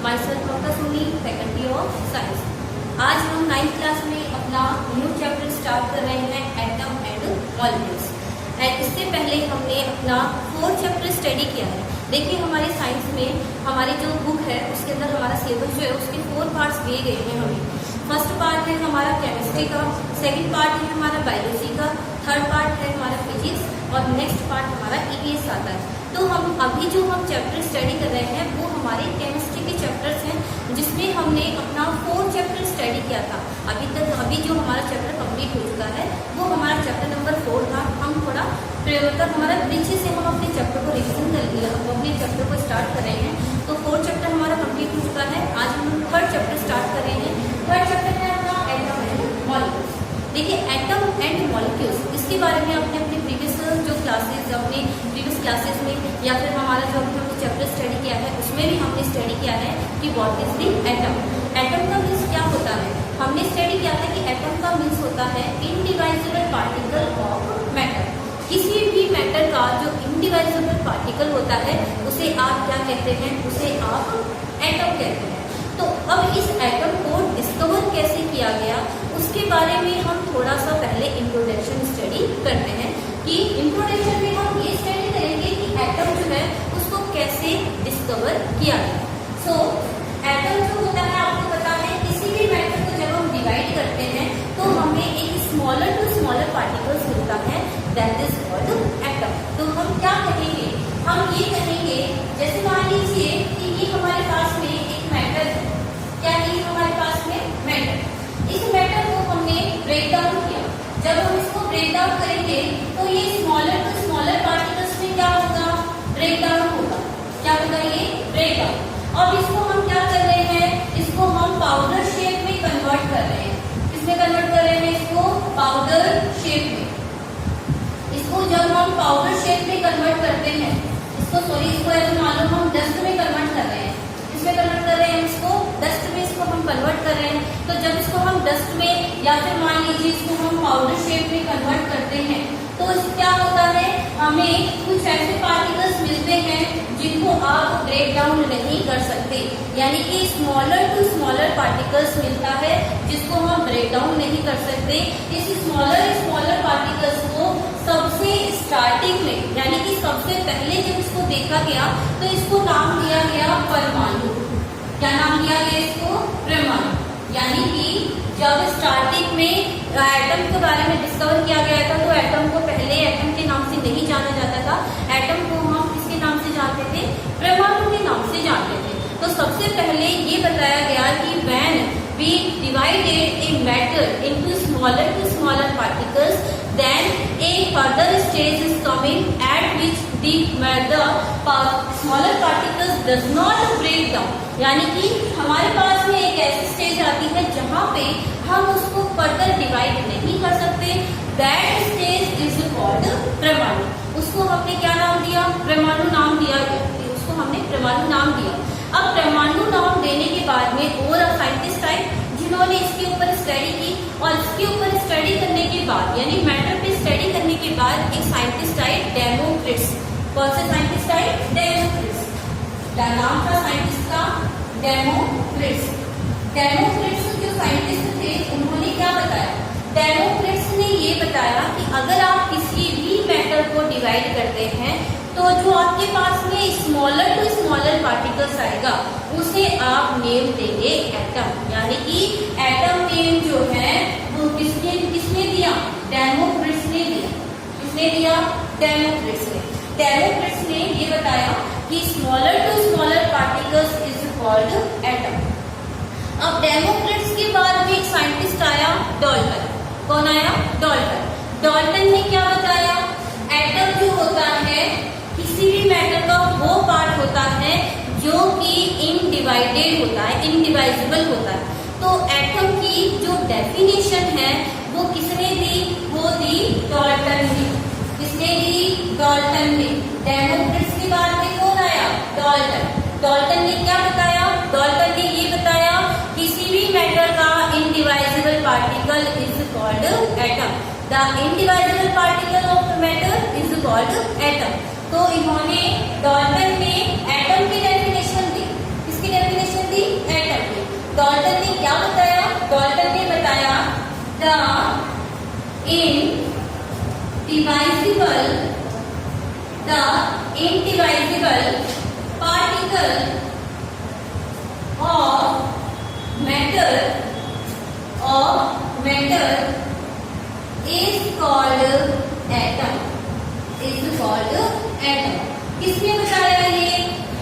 myself Dr. Suni, faculty of science। आज हम 9th class में अपना न्यू चैप्टर स्टार्ट कर रहे हैं एटम एंड मॉलिक्यूल्स। एंड इससे पहले हमने अपना 4th चैप्टर स्टडी किया है। देखिए हमारी साइंस में हमारी जो बुक है उसके अंदर हमारा सिलेबस जो है उसके 4 पार्ट्स दिए गए हैं हमें। फर्स्ट पार्ट है हमारा केमिस्ट्री का, सेकंड पार्ट है हमारा बायोलॉजी का, थर्ड पार्ट है हमारा फिजिक्स और नेक्स्ट पार्ट हमारा ईवीएस आता है। तो हम अभी जो हम चैप्टर स्टडी कर रहे हैं वो हमारे केमिस्ट्री के चैप्टर्स हैं, जिसमें हमने अपना 4 चैप्टर स्टडी किया था। अभी जो हमारा चैप्टर कंप्लीट हो चुका है वो हमारा चैप्टर नंबर 4 था। हम थोड़ा मतलब हमारा पीछे से हम अपने चैप्टर को रिविजन कर लिया, हम अपने चैप्टर को स्टार्ट कर रहे हैं। तो 4 चैप्टर हमारा कंप्लीट हो चुका है। आज हम 3rd चैप्टर स्टार्ट कर रहे हैं। 3rd चैप्टर है अपना एटम एंड मॉलिक्यूल्स। देखिए एटम एंड मॉलिक्यूल्स, इसके बारे में आपने अपने प्रीवियस जो क्लासेस, अपने प्रीवियस क्लासेस में या फिर हमारा जो अभी हमने चैप्टर स्टडी किया है उसमें भी हमने स्टडी किया है कि what is the atom. Atom का मीन्स क्या होता है? हमने स्टडी किया है कि एटम का मीन्स होता है इनडिवाइजिबल पार्टिकल ऑफ मैटर। किसी भी मैटर का जो इनडिवाइजिबल पार्टिकल होता है उसे आप क्या कहते हैं? उसे आप एटम कहते हैं। तो अब इस एटम को डिस्कवर कैसे किया गया उसके बारे में हम थोड़ा सा पहले इंट्रोडक्शन स्टडी करते हैं। कि इंट्रोडक्शन में हम ये स्टडी करेंगे कि एटम जो है उसको कैसे डिस्कवर किया गया। सो एटम जो होता है आपको पता है, किसी भी मैटर को जब हम डिवाइड करते हैं तो हमें एक स्मॉलर टू स्मॉलर पार्टिकल्स मिलता है, दैट इज कॉल्ड एटम। तो हम क्या कहेंगे? हम ये कहेंगे, जैसे मान लीजिए कि ये हमारे पास में एक मैटर है। क्या है हमारे पास में? मैटर। इस मैटर को हमने ब्रेक डाउन किया। जब हम इसको ब्रेक डाउन करेंगे तो ये स्मॉलर टू स्मॉलर पार्टिकल्स में क्या होगा? ब्रेक डाउन होगा। क्या होगा? ये ब्रेक डाउन। अब इसको हम क्या कर रहे हैं? इसको हम पाउडर शेप में कन्वर्ट कर रहे हैं। किसमें कन्वर्ट कर रहे हैं? इसको पाउडर शेप में। इसको जब हम पाउडर शेप में कन्वर्ट करते हैं, इसको ऐसे मालूम हम डस्ट में कन्वर्ट कर रहे हैं। इसमें कन्वर्ट कर रहे हैं, इसको डस्ट में इसको हम कन्वर्ट कर रहे हैं। तो जब इसको हम डस्ट में या फिर मान लीजिए इसको हम पाउडर शेप में कन्वर्ट करते हैं तो क्या होता है? हमें कुछ ऐसे पार्टिकल्स मिलते हैं जिनको आप ब्रेक डाउन नहीं कर सकते, यानी कि स्मॉलर टू स्मॉलर पार्टिकल्स मिलता है जिसको हम ब्रेक डाउन नहीं कर सकते। इस स्मॉलर पार्टिकल्स को सबसे स्टार्टिंग में, यानी कि सबसे पहले जब इसको देखा गया तो इसको नाम दिया गया परमाणु। क्या नाम दिया गया इसको? परमाणु। यानी कि जब स्टार्टिंग में एटम के बारे में डिस्कवर किया गया था तो एटम को पहले एटम के नाम से नहीं जाना जाता था। एटम को हम किसके नाम से जानते थे? परमाणु के नाम से जानते थे। तो सबसे पहले ये बताया गया कि when we divided a matter into smaller to smaller particles, then a further stage is coming at which the smaller particles does not break down। यानी कि हमारे पास में एक ऐसी स्टेज आती है जहां पे हम उसको फर्दर डिवाइड नहीं कर सकते। दैट स्टेज इज कॉल्ड परमाणु। उसको हमने क्या नाम दिया? परमाणु नाम दिया। उसको हमने परमाणु नाम दिया। अब परमाणु नाम देने के बाद में और साइंटिस्ट आए जिन्होंने इसके ऊपर स्टडी की, और इसके ऊपर स्टडी करने के बाद, यानी मैटर पे स्टडी करने के बाद एक साइंटिस्ट आए, डेमोक्रिटस। कौन से साइंटिस्ट आए? डेमोक्रिटस। क्या नाम था साइंटिस्ट का? डेमोक्रिटस। डेमोक्रिटस जो साइंटिस्ट थे उन्होंने क्या बताया? डेमोक्रिटस ने ये बताया कि अगर आप किसी भी मैटर को डिवाइड करते हैं तो जो आपके पास में स्मॉलर टू स्मॉलर पार्टिकल्स आएगा उसे आप नेम देंगे एटम। यानी कि एटम नेम जो है वो किसने दिया? डेमोक्रिटस ने दिया। किसने दिया? डेमोक्रिटस ने। डेमोक्रिटस ने ये बताया कि smaller to smaller particles is called atom. अब डेमोक्रिटस के बाद भी एक साइंटिस्ट आया, डाल्टन। कौन आया? डाल्टन। डाल्टन ने क्या बताया? एटम जो होता है किसी भी मैटर जो कि इनडिवाइडेड होता है, इनडिवाइजिबल होता है। तो एटम की जो डेफिनेशन है वो किसने दी? वो दी डाल्टन ने। किसने दी? डाल्टन ने। डेमोक्रिट्स की बात में कौन आया? डाल्टन। डाल्टन ने क्या बताया? डाल्टन ने ये बताया किसी भी मैटर का indivisible particle is called atom. The indivisible particle of matter is called atom. तो इन्होंने, डाल्टन ने एटम की डेफिनेशन दी। किसकी डेफिनेशन दी? एटम की। डाल्टन ने क्या बताया? डाल्टन ने बताया the indivisible particle of matter is called atom. किसने बताया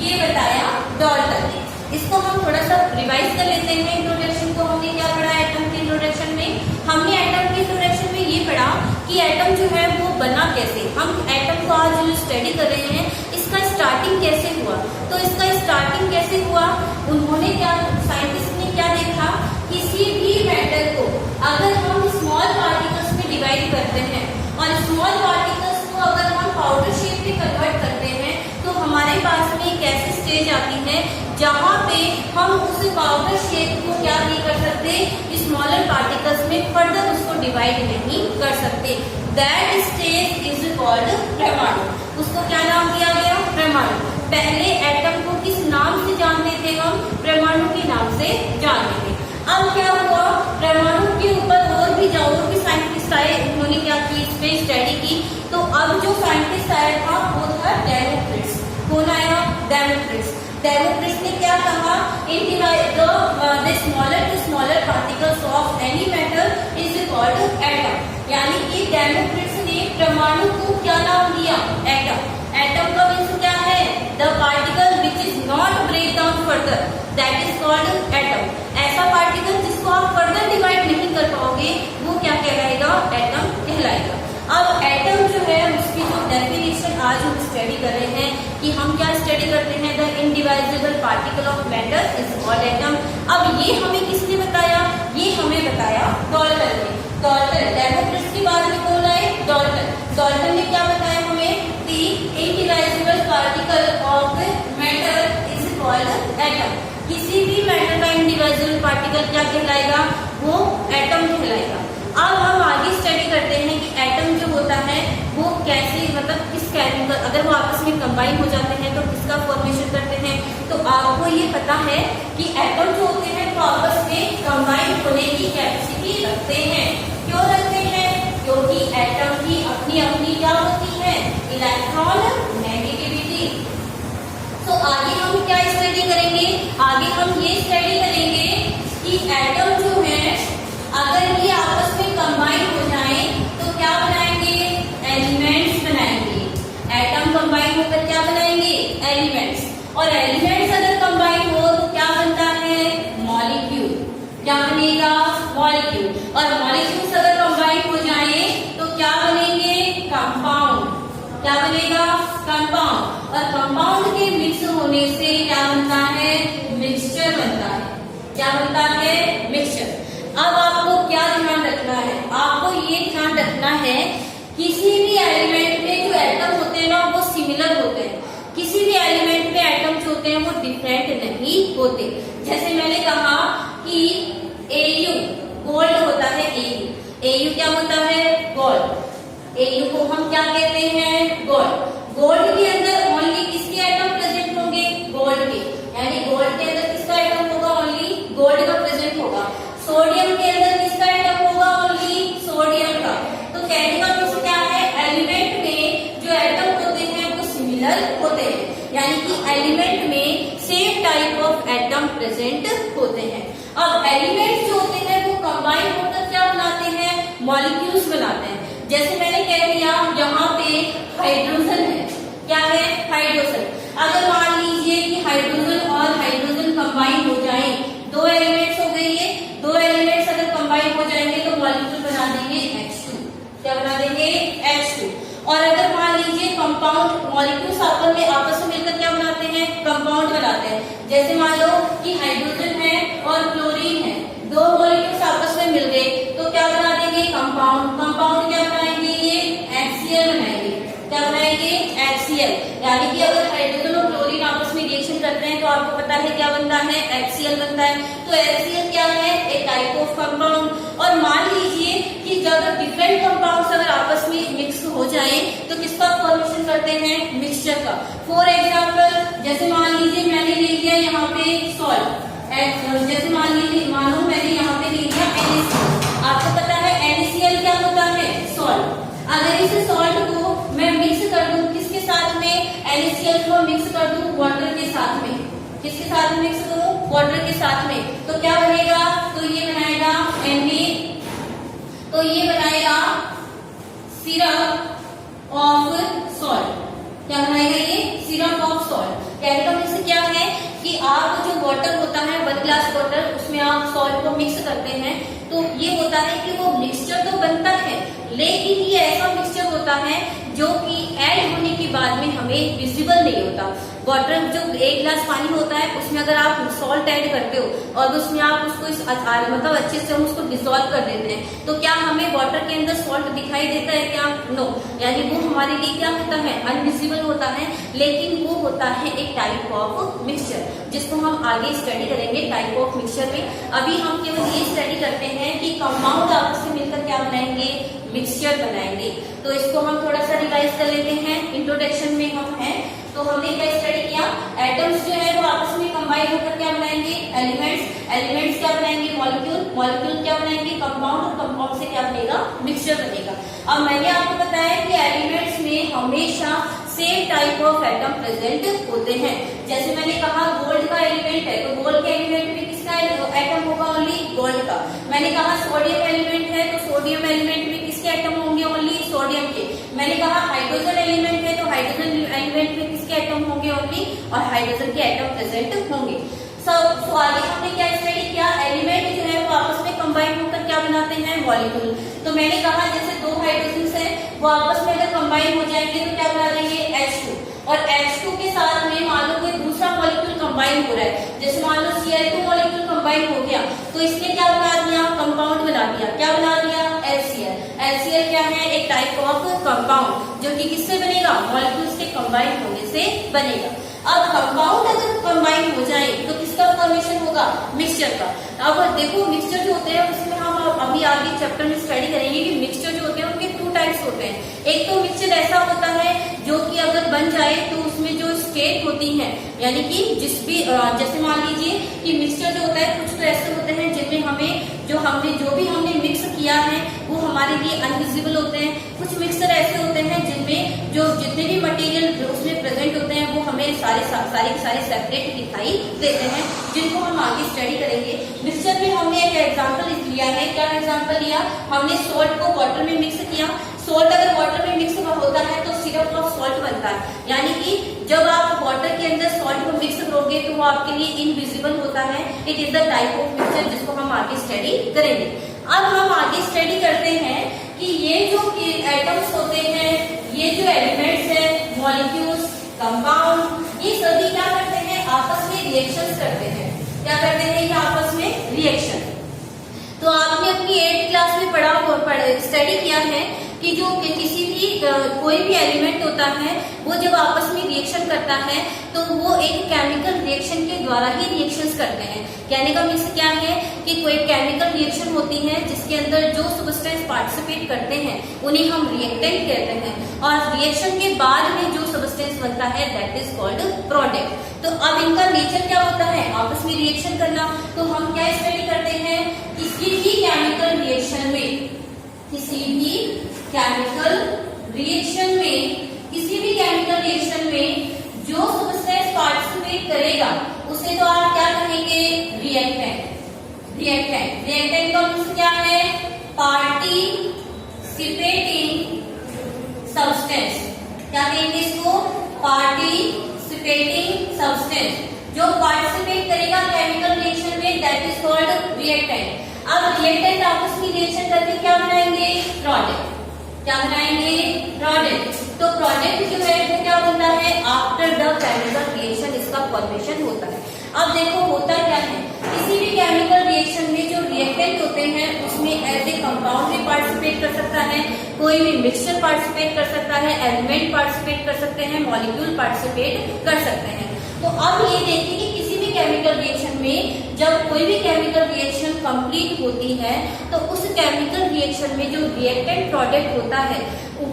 ये बताया डाल्टन ने। इसको हम थोड़ा सा रिवाइज कर लेते हैं। इंट्रोडक्शन को हमने क्या पढ़ा एटम के इंट्रोडक्शन में? हमने एटम के इंट्रोडक्शन में ये पढ़ा कि एटम जो है वो बना कैसे। हम एटम को आज जो स्टडी कर रहे हैं इसका स्टार्टिंग कैसे हुआ। तो इसका स्टार्टिंग कैसे हुआ, उन्होंने क्या, साइंटिस्ट ने क्या देखा, किसी भी मैटर को अगर हम स्मॉल पार्टिकल्स में डिवाइड करते हैं और स्मॉल पार्टिकल्स को अगर हम पाउडर शेप में कन्वर्ट करते हैं तो हमारे पास में एक ऐसी स्टेज आती है जहाँ पे हम उस पाउडर शेप को क्या नहीं कर सकते, स्मॉलर पार्टिकल्स में फर्दर उसको डिवाइड नहीं कर सकते। दैट स्टेज इज कॉल्ड परमाणु। उसको क्या नाम दिया गया? परमाणु। पहले एटम को किस नाम से जानते थे हम? परमाणु के नाम से जानते थे। अब क्या हुआ, परमाणु के ऊपर और भी साइंटिस्ट आए, उन्होंने क्या की, इस पे स्टडी की। तो अब जो साइंटिस्ट आया था वो था डेमोक्रिट्स। कौन आया? डेमोक्रिट्स। डेमोक्रिट्स ने क्या कहा, the smaller to smaller particles of any matter is called atom। यानी कि डेमोक्रिट्स ने परमाणु को क्या नाम दिया? एटम। एटम का मीन्स क्या है? the particle which is not break down further, that is called atom। ऐसा पार्टिकल जिसको आप फर्दर डिवाइड नहीं कर पाओगे वो क्या कहलाएगा? एटम कहलाएगा। अब एटम जो है उसकी जो डेफिनेशन आज हम स्टडी कर रहे हैं कि हम क्या स्टडी करते हैं, the indivisible particle of matter is called atom. अब ये हमें किसने बताया? ये हमें बताया डाल्टन ने। डाल्टन, डेमोक्रिट्स के बाद में कौन आए? डाल्टन। डाल्टन ने क्या बताया हमें? The indivisible particle of matter is called atom. किसी भी मैटर का इनडिवाइजिबल पार्टिकल क्या कहलाएगा? वो एटम कहलाएगा। अब हम आगे स्टडी करते हैं कि एटम जो होता है वो कैसे, मतलब किस केमिकल, अगर वो आपस में कंबाइन हो जाते हैं तो किसका फॉर्मेशन करते हैं। तो आपको ये पता है कि एटम जो होते हैं वो आपस में कंबाइन होने की कैपेसिटी रखते हैं। क्यों रखते हैं? क्योंकि एटम की अपनी अपनी क्या होती है? Electron negativity. तो आगे हम क्या स्टडी करेंगे? आगे हम ये स्टडी करेंगे कि एटम जो है अगर ये आपस में कंबाइन हो जाए तो क्या बनाएंगे? एलिमेंट्स बनाएंगे। एटम कंबाइन होकर क्या बनाएंगे? एलिमेंट्स। और एलिमेंट्स अगर कंबाइन हो तो क्या बनता है? मॉलिक्यूल। क्या बनेगा? मॉलिक्यूल। और मॉलिक्यूल्स अगर कंबाइन हो जाए तो क्या बनेंगे? कंपाउंड। क्या बनेगा? कंपाउंड। और कंपाउंड के मिक्स होने से क्या बनता है? मिक्सचर बनता है। क्या बनता है? मिक्सचर। अब आपको क्या ध्यान रखना है? आपको ये ध्यान रखना है किसी भी एलिमेंट में जो एटम होते हैं ना वो सिमिलर होते हैं। किसी भी एलिमेंट में एटम जो होते हैं वो डिफरेंट नहीं होते। जैसे मैंने कहा कि Au गोल्ड होता है। Au क्या होता है? गोल्ड। Au को हम क्या कहते हैं? गोल्ड। गोल्ड के अंदर ओनली किसके एटम प्रेजेंट होंगे? गोल्ड के। यानी गोल्ड के अंदर किसका एटम होगा? ओनली गोल्ड का प्रेजेंट होगा। सोडियम के अंदर किसका एटम होगा? ओनली सोडियम का। तो कहने का मतलब क्या है? एलिमेंट में जो एटम होते हैं वो सिमिलर होते हैं। यानी कि एलिमेंट में same type of atom present होते हैं। अब एलिमेंट जो होते हैं वो कंबाइन होकर क्या बनाते हैं? मॉलिक्यूल्स बनाते हैं। जैसे मैंने कह दिया यहाँ पे हाइड्रोजन है। क्या है? हाइड्रोजन। अगर मान लीजिए कि हाइड्रोजन और हाइड्रोजन कंबाइन हो जाए, दो एलिमेंट्स हो गए ये, दो एलिमेंट्स अगर कंबाइन हो जाएंगे तो मॉलिक्यूल बना देंगे H2। क्या बना देंगे? H2। और अगर मान लीजिए कंपाउंड मॉलिक्यूल्स आपस में मिलकर क्या बनाते हैं, कंपाउंड बनाते हैं। जैसे मान लो कि हाइड्रोजन है और क्लोरीन है, दो मॉलिक्यूल्स आपस में मिल गए तो क्या बना देंगे, कंपाउंड। कंपाउंड क्या बनाएंगे, ये HCl बनाएंगे। क्या बनाएंगे, HCl। यानी कि अगर हाइड्रोजन और क्लोरीन आपस में रिएक्शन करते हैं तो आपको पता है क्या बनता है, HCl बनता है। तो HCl क्या है, एक टाइप ऑफ कंपाउंड। और मान लीजिए कि जब डिफरेंट कंपाउंड्स अगर आपस में मिक्स हो जाए तो किसका फॉर्मेशन करते हैं, मिक्सचर का। फॉर एग्जाम्पल जैसे मान लीजिए मैंने ले लिया यहाँ पे सॉल्ट, जैसे मानो मैंने यहाँ पे ले लिया NaCl। आपको पता है NaCl क्या होता है, सॉल्ट। अगर इस सॉल्ट को मैं मिक्स कर दूं किसके साथ में, NaCl को मिक्स कर दूं वाटर के साथ में। किसके साथ में मिक्स करूं, वाटर के साथ में, तो क्या बनेगा, तो ये बनाएगा तो ये बनाएगा सिरप ऑफ सॉल्ट। क्या बनाएगा, ये सिरप ऑफ सॉल्ट। कहने का मतलब क्या है कि आप जो वाटर होता है 1 ग्लास वाटर, उसमें आप सॉल्ट को मिक्स करते हैं तो ये होता है कि वो मिक्सचर तो बनता है, लेकिन ये ऐसा मिक्सचर होता है जो कि ऐड होने के बाद में हमें विजिबल नहीं होता। वाटर जो 1 ग्लास पानी होता है उसमें अगर आप सॉल्ट ऐड करते हो और उसमें आप उसको मतलब अच्छे से हम उसको डिसॉल्व कर देते हैं तो क्या हमें वाटर के अंदर सॉल्ट दिखाई देता है क्या, नो। यानी वो हमारे लिए क्या होता है, अनविजिबल होता है, लेकिन वो होता है एक टाइप ऑफ मिक्सचर जिसको हम आगे स्टडी करेंगे टाइप ऑफ मिक्सचर में। अभी हम केवल ये स्टडी करते हैं कि कंपाउंड आपस में मिलकर क्या बनाएंगे, मिक्सचर बनाएंगे। तो इसको हम थोड़ा सा रिवाइज कर लेते हैं। इंट्रोडक्शन में हम हैं तो हमने क्या स्टडी किया, एटम्स जो है वो आपस में कंबाइन होकर क्या बनाएंगे, एलिमेंट्स। एलिमेंट्स क्या बनाएंगे, मॉलिक्यूल। मॉलिक्यूल क्या बनाएंगे, कंपाउंड। और कंपाउंड से क्या बनेगा, मिक्सचर बनेगा। अब मैंने आपको बताया कि एलिमेंट्स में हमेशा same type of atom present होते हैं। जैसे मैंने कहा गोल्ड का एलिमेंट है तो गोल्ड के एलिमेंट में किसका एटम होगा, ओनली गोल्ड का। मैंने कहा सोडियम एलिमेंट है तो सोडियम एलिमेंट में किसके एटम होंगे, ओनली सोडियम के। मैंने कहा हाइड्रोजन एलिमेंट है तो हाइड्रोजन एलिमेंट में किसके एटम होंगे, ओनली, और हाइड्रोजन के एटम प्रेजेंट होंगे। सो आगे हमने क्या स्टडी किया, एलिमेंट जो है वो आपस में कंबाइन होकर क्या बनाते हैं, मॉलिक्यूल। तो मैंने कहा जैसे 2 हाइड्रोजन है वो आपस में अगर कंबाइन हो जाएंगे तो क्या बना देंगे, H2। और H2 के साथ में मान लो कोई दूसरा मॉलिक्यूल कंबाइन हो रहा है, जैसे मान लो Cl2 मॉलिक्यूल कंबाइन हो गया तो इसने क्या बना दिया, कंपाउंड बना दिया। क्या बना दिया, HCl। HCl क्या है, एक टाइप ऑफ कंपाउंड जो कि किससे बनेगा, मॉलिक्यूल्स के कंबाइन होने से बनेगा। अब कंपाउंड अगर कंबाइन हो जाए तो किसका फॉर्मेशन होगा, मिक्सचर का। अब देखो मिक्सचर जो होते हैं उसमें हम अभी आगे चैप्टर में स्टडी करेंगे कि मिक्सचर जो होते हैं उनके 2 टाइप्स होते हैं। एक तो मिक्सचर ऐसा होता है जो कि अगर बन जाए तो उसमें जो स्टेट होती है, यानी कि जैसे मान लीजिए कि मिक्सचर जो होता है कुछ तो ऐसे होते हैं जिनमें हमें जो भी हमने मिक्स किया है वो हमारे लिए अनविजिबल होते हैं। कुछ मिक्सचर ऐसे होते हैं जिनमें जो जितने भी मटेरियल उसमें प्रेजेंट होते हैं वो हमें सारे सेपरेट दिखाई देते हैं, जिनको हम आगे स्टडी करेंगे। मिक्सचर में हमने एक एग्जांपल लिया है। क्या एग्जांपल लिया, हमने सॉल्ट को वाटर में मिक्स किया। सॉल्ट अगर वाटर में मिक्स होता है तो सिरप ऑफ सॉल्ट बनता है, यानी कि जब आप वाटर के अंदर सॉल्ट को मिक्स करोगे तो वो आपके लिए इनविजिबल होता है। It is the type of mixture जिसको हम आगे स्टडी करेंगे। अब हम आगे स्टडी करते हैं कि ये जो एटम्स होते हैं, ये जो एलिमेंट्स है, मॉलिक्यूल्स, कंपाउंड, ये सभी क्या करते हैं, आपस में रिएक्शंस करते हैं। क्या करते हैं, ये आपस में रिएक्शन। तो आपने अपनी 8th क्लास में स्टडी किया है कि जो किसी भी कोई भी एलिमेंट होता है वो जब आपस में रिएक्शन करता है तो वो एक केमिकल रिएक्शन के द्वारा ही रिएक्शंस करते हैं। कहने का मीन्स क्या है कि कोई केमिकल रिएक्शन होती है जिसके अंदर जो सब्सटेंस पार्टिसिपेट करते हैं उन्हें हम रिएक्टेंट कहते हैं, और रिएक्शन के बाद में जो सब्सटेंस बनता है दैट इज कॉल्ड प्रोडक्ट। तो अब इनका नेचर क्या होता है, आपस में रिएक्शन करना। तो हम क्या स्टडी करते हैं, किसी भी केमिकल रिएक्शन में जो सब्सटेंस पार्टिसिपेट करेगा उसे तो आप क्या कहेंगे, रिएक्टेंट। रिएक्टेंट का मीन्स क्या है, पार्टिसिपेटिंग सब्सटेंस। क्या कहेंगे इसको, पार्टिसिपेटिंग सब्सटेंस। जो पार्टिसिपेट करेगा केमिकल रिएक्शन में दैट इज कॉल्ड रिएक्टेंट। अब रिएक्टेंट आपस में रिएक्शन करके क्या बनाएंगे, प्रोडक्ट। क्या बनाएंगे, प्रोडक्ट। तो प्रोडक्ट जो है वो केमिकल रिएक्शन इसका फॉर्मेशन होता है। अब देखो होता क्या है, किसी भी केमिकल रिएक्शन में जो रिएक्टेंट होते हैं उसमें एज ए कंपाउंड भी पार्टिसिपेट कर सकता है, कोई भी मिक्सचर पार्टिसिपेट कर सकता है, एलिमेंट पार्टिसिपेट कर सकते हैं, मॉलिक्यूल पार्टिसिपेट कर सकते हैं। तो अब ये देखिए कि किसी भी केमिकल रिएक्शन में जब कोई भी केमिकल रिएक्शन कंप्लीट होती है तो उस केमिकल रिएक्शन में जो रिएक्टेंट प्रोडक्ट होता है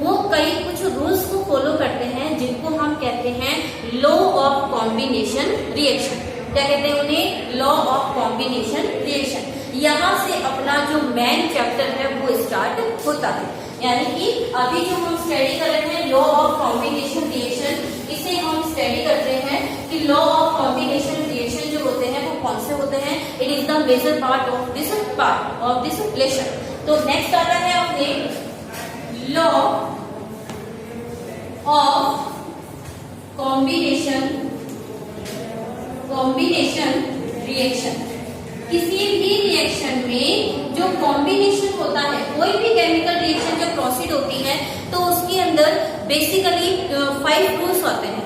वो कई कुछ रूल्स को फॉलो करते हैं जिनको हम कहते हैं लॉ ऑफ कॉम्बिनेशन रिएक्शन। क्या कहते हैं उन्हें? Law of combination reaction. यहाँ से अपना जो मेन चैप्टर है वो स्टार्ट होता है। यानी कि अभी जो हम स्टडी कर रहे हैं लॉ ऑफ कॉम्बिनेशन रिएक्शन, इसे हम स्टडी करते हैं कि लॉ ऑफ कॉम्बिनेशन रिएक्शन जो होते हैं वो कौन से होते हैं। It is the major part of this lesson. तो नेक्स्ट आता है अपने लॉ ऑफ कॉम्बिनेशन रिएक्शन। किसी भी रिएक्शन में जो कॉम्बिनेशन होता है, कोई भी केमिकल रिएक्शन जब प्रोसीड होती है तो उसके अंदर बेसिकली 5 रूल्स होते हैं।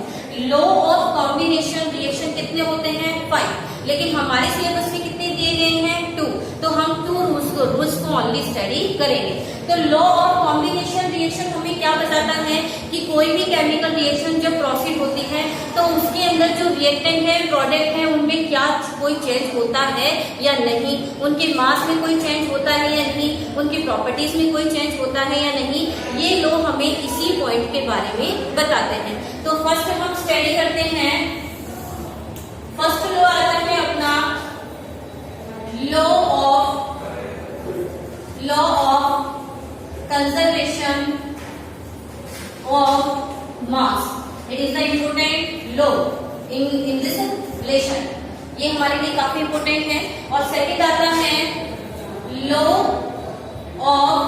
लॉ ऑफ कॉम्बिनेशन रिएक्शन कितने होते हैं? 5, लेकिन हमारे सिलेबस में कितने दिए गए हैं? 2। तो हम 2 रूल्स को ओनली स्टडी करेंगे। तो लॉ ऑफ कॉम्बिनेशन रिएक्शन हमें क्या बताता है कि कोई भी केमिकल रिएक्शन जब प्रोसीड होती है तो उसके अंदर जो रिएक्टेंट है, प्रोडक्ट है, उनमें क्या कोई चेंज होता है या नहीं, उनके मास में कोई चेंज होता है या नहीं, उनकी प्रॉपर्टीज में कोई चेंज होता है या नहीं, ये लॉ हमें इसी पॉइंट के बारे में बताते हैं। तो फर्स्ट हम स्टडी करते हैं, फर्स्ट लॉ आता है अपना law of conservation of mass. It is the important law in this relation. ये हमारे लिए काफी इम्पोर्टेंट है। और सेकंड आता है law of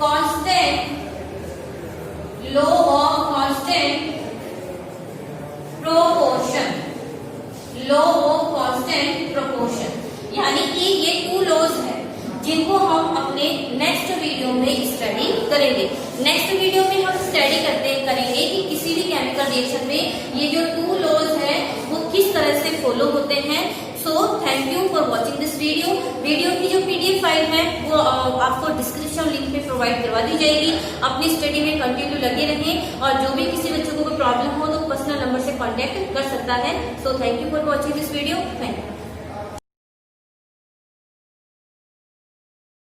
constant proportion. Law of constant proportion यानी कि ये 2 लॉज है जिनको हम अपने नेक्स्ट वीडियो में स्टडी करेंगे। नेक्स्ट वीडियो में हम स्टडी करेंगे कि किसी भी केमिकल रिएक्शन में ये जो 2 लॉज है वो किस तरह से फॉलो होते हैं। So thank you for watching this video. Video की जो PDF फाइल है वो आपको डिस्क्रिप्शन लिंक में प्रोवाइड करवा दी जाएगी। अपनी स्टडी में कंटिन्यू लगे रहें और जो भी किसी बच्चों को कोई प्रॉब्लम हो तो पर्सनल नंबर से कॉन्टेक्ट कर सकता है। So thank you for watching this video. Thank you.